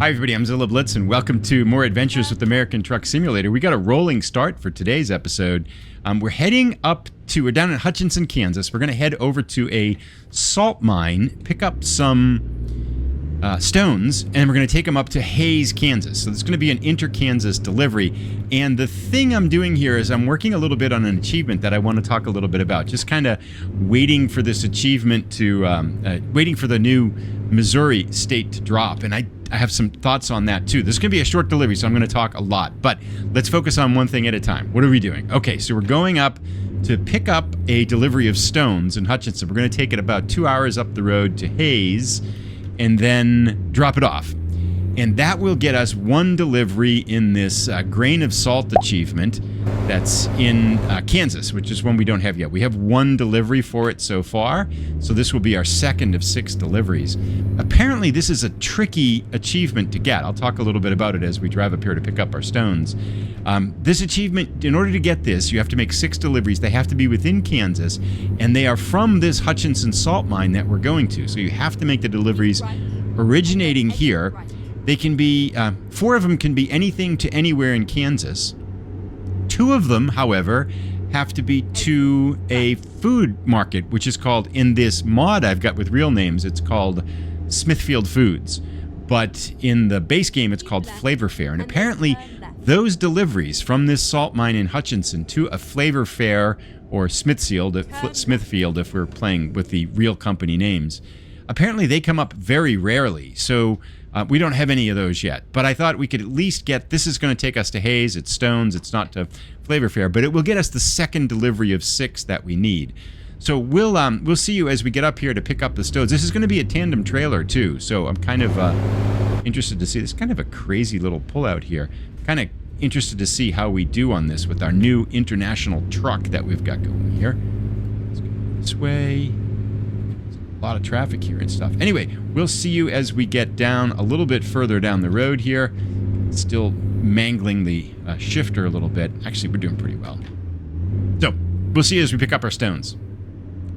Hi everybody, I'm Zilla Blitz and welcome to more adventures with American Truck Simulator. We got a rolling start for today's episode. We're heading we're down in Hutchinson, Kansas. We're going to head over to a salt mine, pick up some stones, and we're going to take them up to Hays, Kansas. So there's going to be an inter-Kansas delivery. And the thing I'm doing here is I'm working a little bit on an achievement that I want to talk a little bit about. Just kind of waiting for this achievement to, waiting for the new Missouri state to drop. And I have some thoughts on that too. This is going to be a short delivery, so I'm going to talk a lot. But let's focus on one thing at a time. What are we doing? Okay, so we're going up to pick up a delivery of stones in Hutchinson. We're going to take it about 2 hours up the road to Hays and then drop it off. And that will get us one delivery in this grain of salt achievement that's in Kansas, which is one we don't have yet. We have one delivery for it so far, so this will be our second of 6 deliveries. Apparently, this is a tricky achievement to get. I'll talk a little bit about it as we drive up here to pick up our stones. This achievement, in order to get this, you have to make 6 deliveries. They have to be within Kansas, and they are from this Hutchinson salt mine that we're going to. So you have to make the deliveries originating here. They can be, 4 of them can be anything to anywhere in Kansas. 2 of them, however, have to be to a food market, which is called, in this mod I've got with real names, it's called Smithfield Foods. But in the base game, it's called Flavor Fair. And apparently, those deliveries from this salt mine in Hutchinson to a Flavor Fair or Smithfield if we're playing with the real company names, apparently they come up very rarely. So we don't have any of those yet, but I thought we could at least get, this is going to take us to Hays, it's stones, it's not to Flavor Fair, but it will get us the second delivery of 6 that we need. So we'll see you as we get up here to pick up the stones. This is going to be a tandem trailer too, so I'm kind of interested to see. This kind of a crazy little pullout here. Kind of interested to see how we do on this with our new international truck that we've got going here. Let's go this way. A lot of traffic here and stuff. Anyway, we'll see you as we get down a little bit further down the road here. Still mangling the shifter a little bit. Actually, we're doing pretty well. So, we'll see you as we pick up our stones.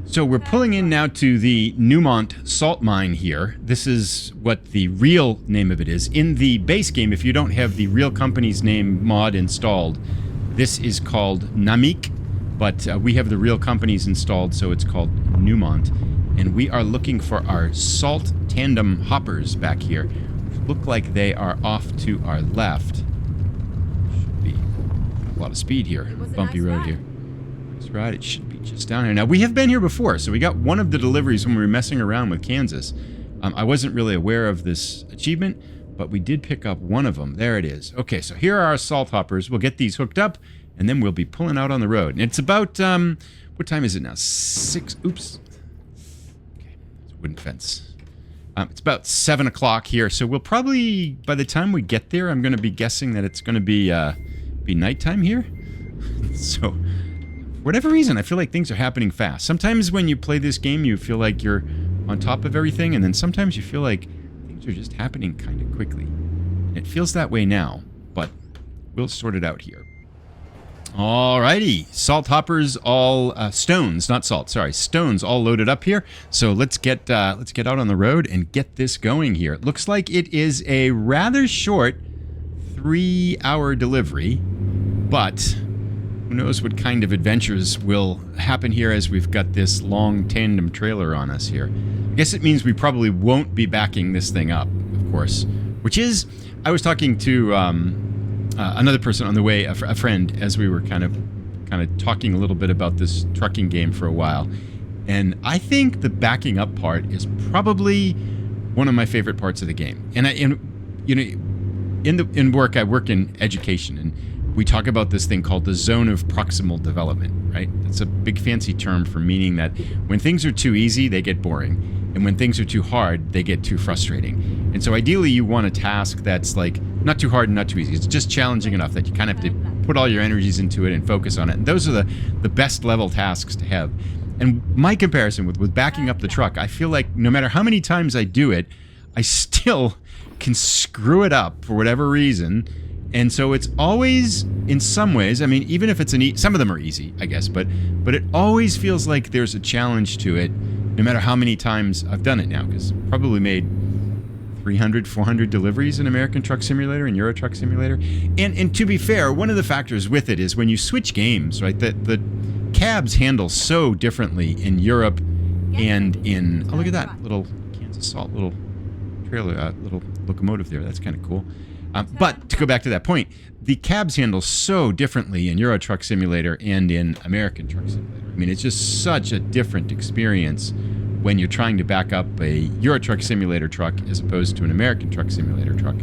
So, we're pulling in now to the Newmont salt mine here. This is what the real name of it is. In the base game, if you don't have the real company's name mod installed, this is called Namik, but we have the real company's installed, so it's called Newmont. And we are looking for our salt tandem hoppers back here. Look like they are off to our left. Should be a lot of speed here. Bumpy road here. That's right, it should be just down here. Now, we have been here before, so we got one of the deliveries when we were messing around with Kansas. I wasn't really aware of this achievement, but we did pick up one of them. There it is. Okay, so here are our salt hoppers. We'll get these hooked up, and then we'll be pulling out on the road. And it's about, what time is it now? 6, oops. Wooden fence. It's about 7 o'clock here, so we'll probably, by the time we get there, I'm going to be guessing that it's going to be nighttime here. So, for whatever reason, I feel like things are happening fast. Sometimes when you play this game, you feel like you're on top of everything, and then sometimes you feel like things are just happening kind of quickly. And it feels that way now, but we'll sort it out here. Alrighty, salt hoppers all stones, not salt. Sorry, stones all loaded up here. So let's get out on the road and get this going here. It looks like it is a rather short 3-hour delivery, but who knows what kind of adventures will happen here as we've got this long tandem trailer on us here. I guess it means we probably won't be backing this thing up, of course. Which is, I was talking to another person on the way, a friend, as we were kind of talking a little bit about this trucking game for a while, and I think the backing up part is probably one of my favorite parts of the game. And in work, I work in education, and we talk about this thing called the zone of proximal development, right? It's a big fancy term for meaning that when things are too easy, they get boring. And when things are too hard, they get too frustrating. And so ideally, you want a task that's like not too hard and not too easy. It's just challenging enough that you kind of have to put all your energies into it and focus on it. And those are the best level tasks to have. And my comparison with backing up the truck, I feel like no matter how many times I do it, I still can screw it up for whatever reason. And so it's always, in some ways, I mean, even if it's some of them are easy, I guess, but it always feels like there's a challenge to it, no matter how many times I've done it now, because I've probably made 300, 400 deliveries in American Truck Simulator and Euro Truck Simulator. And to be fair, one of the factors with it is when you switch games, right, the cabs handle so differently in Europe and in... Oh, look at that little Kansas Salt little trailer, little locomotive there. That's kind of cool. But to go back to that point, the cabs handle so differently in Euro Truck Simulator and in American Truck Simulator. I mean, it's just such a different experience when you're trying to back up a Euro Truck Simulator truck as opposed to an American Truck Simulator truck.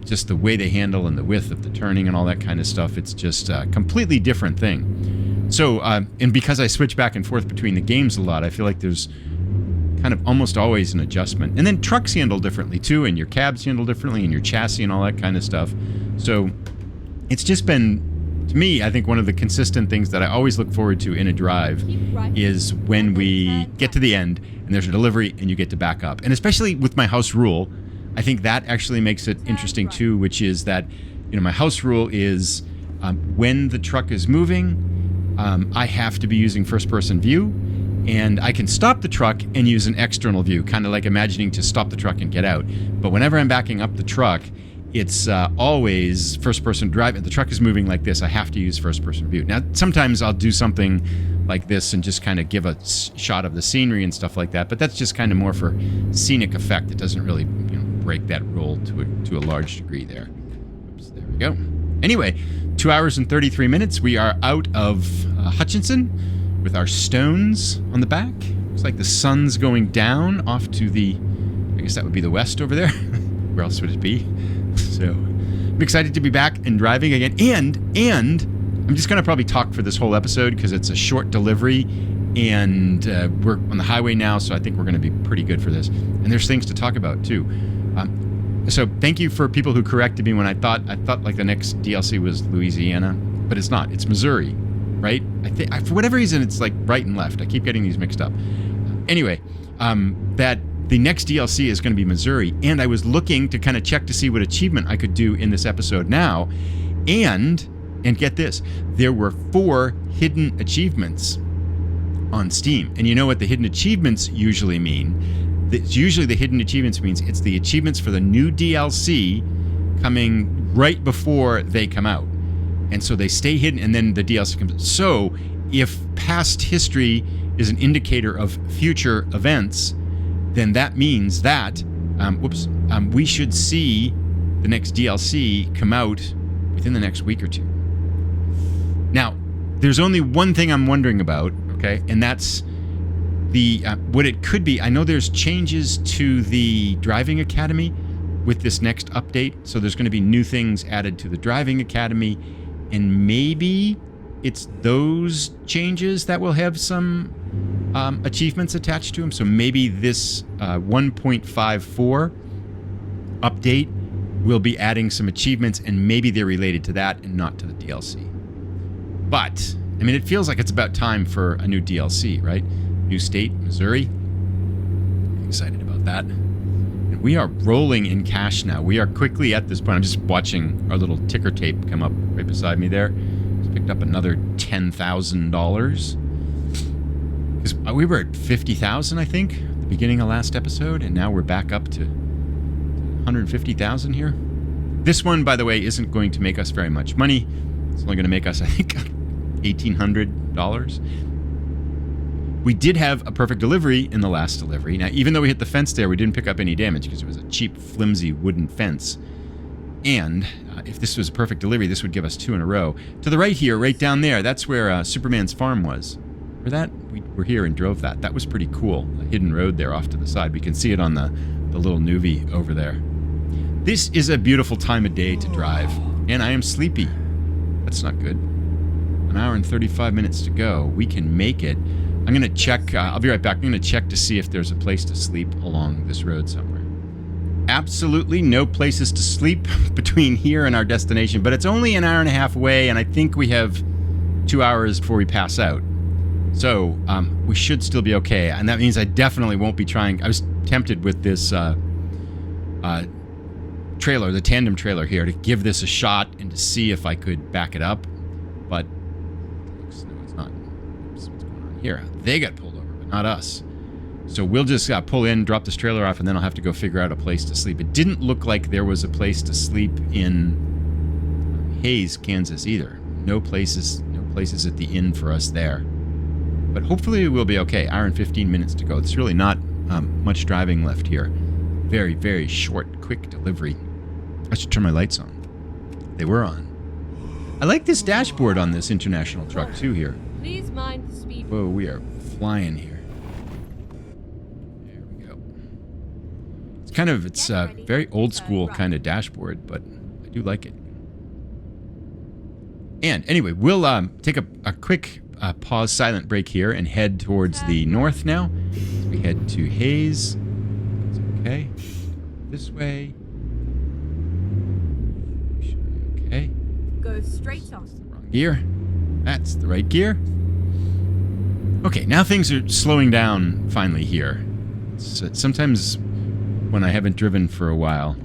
Just the way they handle and the width of the turning and all that kind of stuff, it's just a completely different thing. So, and because I switch back and forth between the games a lot, I feel like there's kind of almost always an adjustment. And then trucks handle differently too, and your cabs handle differently, and your chassis and all that kind of stuff. So it's just been, to me, I think one of the consistent things that I always look forward to in a drive is when we get to the end and there's a delivery and you get to back up. And especially with my house rule, I think that actually makes it interesting too, which is that, you know, my house rule is when the truck is moving, I have to be using first-person view, and I can stop the truck and use an external view, kind of like imagining to stop the truck and get out. But whenever I'm backing up the truck, it's always first-person drive. If the truck is moving like this, I have to use first-person view. Now, sometimes I'll do something like this and just kind of give a shot of the scenery and stuff like that, but that's just kind of more for scenic effect. It doesn't really, you know, break that rule to a large degree there. Oops, there we go. Anyway, 2 hours and 33 minutes. We are out of Hutchinson with our stones on the back. Looks like the sun's going down off to the, I guess that would be the west over there. Where else would it be? So I'm excited to be back and driving again. And I'm just going to probably talk for this whole episode because it's a short delivery and we're on the highway now, so I think we're going to be pretty good for this. And there's things to talk about too. So thank you for people who corrected me when I thought like the next DLC was Louisiana, but it's not. It's Missouri, right? For whatever reason, it's like right and left. I keep getting these mixed up. Anyway, that the next DLC is going to be Missouri, and I was looking to kind of check to see what achievement I could do in this episode now, and get this, there were 4 hidden achievements on Steam. And you know what the hidden achievements usually mean? Usually the hidden achievements means it's the achievements for the new DLC coming right before they come out. And so they stay hidden and then the DLC comes. So if past history is an indicator of future events, then that means that, we should see the next DLC come out within the next week or two. Now, there's only one thing I'm wondering about, okay, and that's the what it could be. I know there's changes to the driving academy with this next update, so there's going to be new things added to the driving academy, and maybe it's those changes that will have some achievements attached to them. So maybe this 1.54 update will be adding some achievements, and maybe they're related to that and not to the DLC. But I mean, it feels like it's about time for a new DLC, right? New state, Missouri. Excited about that. And we are rolling in cash now. We are quickly at this point. I'm just watching our little ticker tape come up right beside me there. Just picked up another $10,000. Because we were at 50,000, I think, at the beginning of last episode, and now we're back up to 150,000 here. This one, by the way, isn't going to make us very much money. It's only going to make us, I think, $1,800. We did have a perfect delivery in the last delivery. Now, even though we hit the fence there, we didn't pick up any damage because it was a cheap, flimsy wooden fence. And if this was a perfect delivery, this would give us 2 in a row. To the right here, right down there, that's where Superman's farm was. For that, we were here and drove that. That was pretty cool. A hidden road there off to the side. We can see it on the little Nuvi over there. This is a beautiful time of day to drive, and I am sleepy. That's not good. 1 hour and 35 minutes to go. We can make it. I'm going to check. I'll be right back. I'm going to check to see if there's a place to sleep along this road somewhere. Absolutely no places to sleep between here and our destination, but it's only an hour and a half away, and I think we have 2 hours before we pass out. So we should still be okay, and that means I definitely won't be trying. I was tempted with this trailer, the tandem trailer here, to give this a shot and to see if I could back it up, but no, it's not. Oops, what's going on here? They got pulled over, but not us. So we'll just pull in, drop this trailer off, and then I'll have to go figure out a place to sleep. It didn't look like there was a place to sleep in Hays, Kansas either. No places at the inn for us there. But hopefully we'll be okay. Hour and 15 minutes to go. It's really not much driving left here. Very, very short, quick delivery. I should turn my lights on. They were on. I like this dashboard on this international truck too here. Please mind the speed. Whoa, we are flying here. There we go. It's a very old school kind of dashboard, but I do like it. And anyway, we'll take a quick pause, silent break here and head towards the north now. So we head to Hays. It's okay. This way. Okay. Go straight on. Wrong gear. That's the right gear. Okay, now things are slowing down finally here. Sometimes when I haven't driven for a while,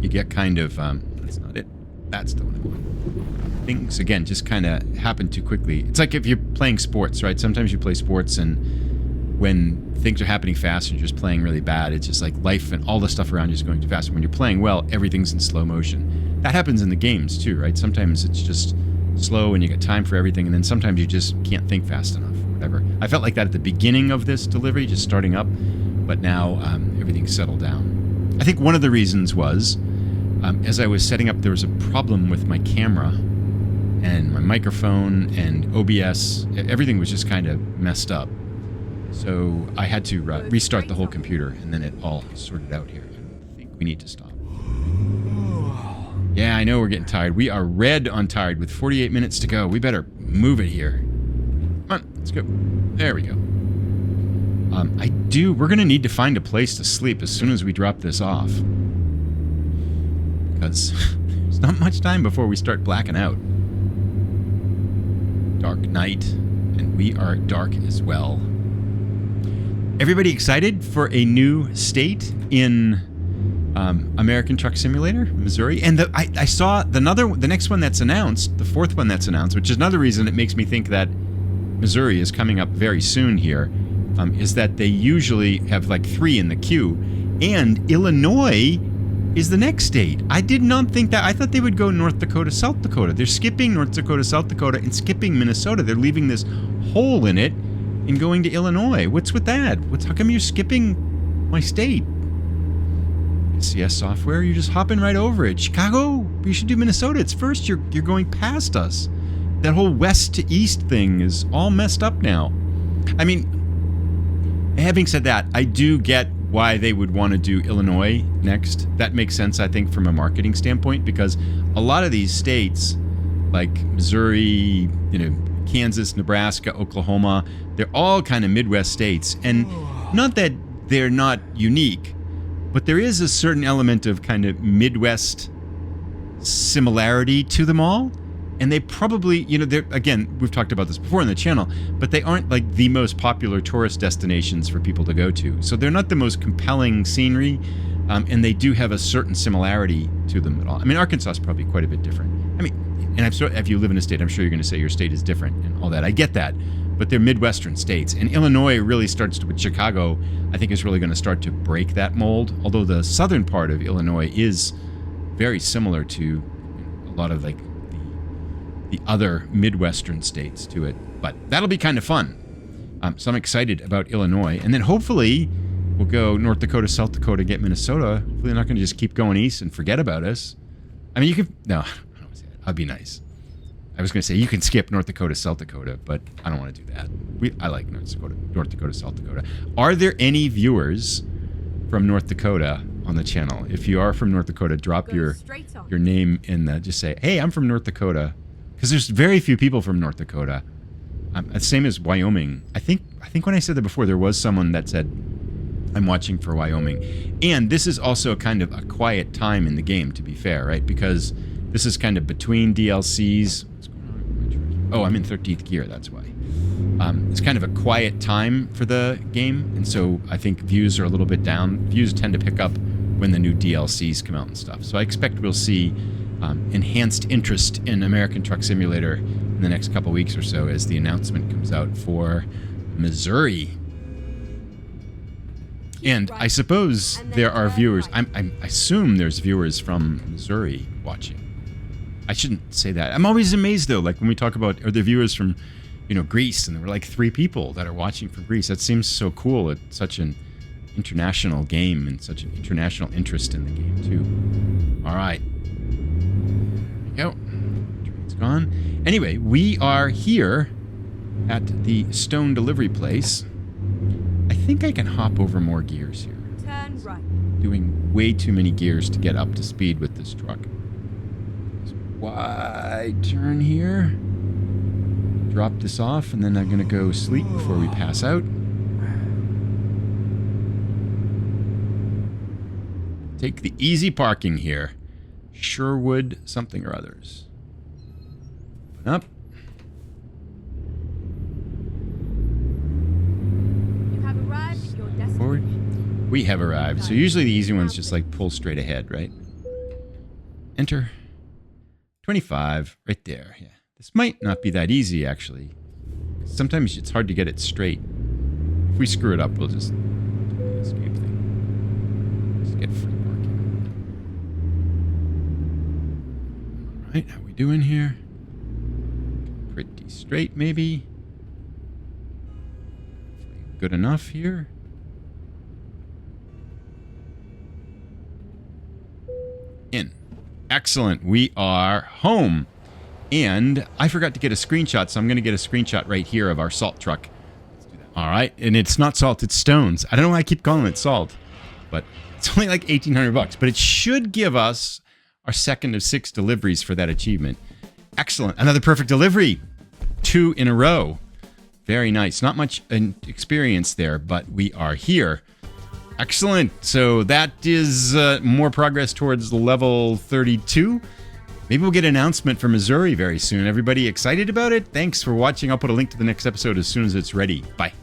you get kind of, that's not it. That's the one I want. Things, again, just kind of happen too quickly. It's like if you're playing sports, right? Sometimes you play sports and when things are happening fast and you're just playing really bad, it's just like life and all the stuff around you is going too fast. When you're playing well, everything's in slow motion. That happens in the games too, right? Sometimes it's just slow and you get time for everything, and then sometimes you just can't think fast enough or whatever. I felt like that at the beginning of this delivery, just starting up, but now everything's settled down. I think one of the reasons was, as I was setting up, there was a problem with my camera and my microphone and OBS. Everything was just kind of messed up. So I had to restart the whole computer, and then it all sorted out here. I think we need to stop. Yeah, I know we're getting tired. We are red on tired with 48 minutes to go. We better move it here. Come on, let's go. There we go. We're going to need to find a place to sleep as soon as we drop this off. Because there's not much time before we start blacking out. Dark night, and we are dark as well. Everybody excited for a new state in American Truck Simulator, Missouri? And I saw the next one that's announced, the fourth one that's announced, which is another reason it makes me think that Missouri is coming up very soon here, is that they usually have like 3 in the queue, and Illinois is the next state. I did not think that. I thought they would go North Dakota, South Dakota. They're skipping North Dakota, South Dakota, and skipping Minnesota. They're leaving this hole in it and going to Illinois. What's with that? How come you're skipping my state? CS software, you're just hopping right over it. Chicago, you should do Minnesota. It's first. You're going past us. That whole west to east thing is all messed up now. I mean, having said that, I do get why they would want to do Illinois next. That makes sense, I think, from a marketing standpoint, because a lot of these states, like Missouri, Kansas, Nebraska, Oklahoma, they're all kind of Midwest states. And not that they're not unique, but there is a certain element of kind of Midwest similarity to them all. And they probably, they're, again, we've talked about this before on the channel, but they aren't like the most popular tourist destinations for people to go to. So they're not the most compelling scenery, and they do have a certain similarity to them at all. I mean, Arkansas is probably quite a bit different. I mean, and if you live in a state, I'm sure you're going to say your state is different and all that. I get that, but they're Midwestern states. And Illinois really starts to, with Chicago, I think is really going to start to break that mold, although the southern part of Illinois is very similar to a lot of like the other Midwestern states to it. But that'll be kind of fun. So I'm excited about Illinois. And then hopefully we'll go North Dakota, South Dakota, get Minnesota. Hopefully they're not going to just keep going east and forget about us. I mean, you could... No, I don't want to say that. I'd be nice. I was going to say you can skip North Dakota, South Dakota, but I don't want to do that. I like North Dakota, South Dakota. Are there any viewers from North Dakota on the channel? If you are from North Dakota, drop your name in the... Just say, hey, I'm from North Dakota. Because there's very few people from North Dakota. Same as Wyoming. I think when I said that before, there was someone that said, I'm watching for Wyoming. And this is also kind of a quiet time in the game, to be fair, right? Because this is kind of between DLCs. What's going on? Oh, I'm in 13th gear, that's why. It's kind of a quiet time for the game, and so I think views are a little bit down. Views tend to pick up when the new DLCs come out and stuff. So I expect we'll see enhanced interest in American Truck Simulator in the next couple weeks or so as the announcement comes out for Missouri. And I suppose there are viewers. I assume there's viewers from Missouri watching. I shouldn't say that. I'm always amazed though, like when we talk about, are there viewers from, Greece, and there were like 3 people that are watching from Greece. That seems so cool. It's such an international game and such an international interest in the game too. All right. There we go. Train's gone. Anyway, we are here at the stone delivery place. I think I can hop over more gears here. Turn right. Doing way too many gears to get up to speed with this truck. Wide turn here. Drop this off, and then I'm going to go sleep before we pass out. Take the easy parking here. Sherwood something or others. Open up. You have arrived at your destination. Forward. We have arrived. So usually the easy ones just like pull straight ahead, right? Enter. 25. Right there. Yeah. This might not be that easy, actually. Sometimes it's hard to get it straight. If we screw it up, we'll just do the escape thing. Just get free parking. All right, how we doing here? Pretty straight, maybe. Good enough here. In. Excellent. We are home. And I forgot to get a screenshot, so I'm going to get a screenshot right here of our salt truck. Let's do that. All right. And it's not salt, it's stones. I don't know why I keep calling it salt, but it's only like $1,800. But it should give us our second of 6 deliveries for that achievement. Excellent. Another perfect delivery. 2 in a row. Very nice. Not much experience there, but we are here. Excellent. So that is more progress towards level 32. Maybe we'll get an announcement from Missouri very soon. Everybody excited about it? Thanks for watching. I'll put a link to the next episode as soon as it's ready. Bye.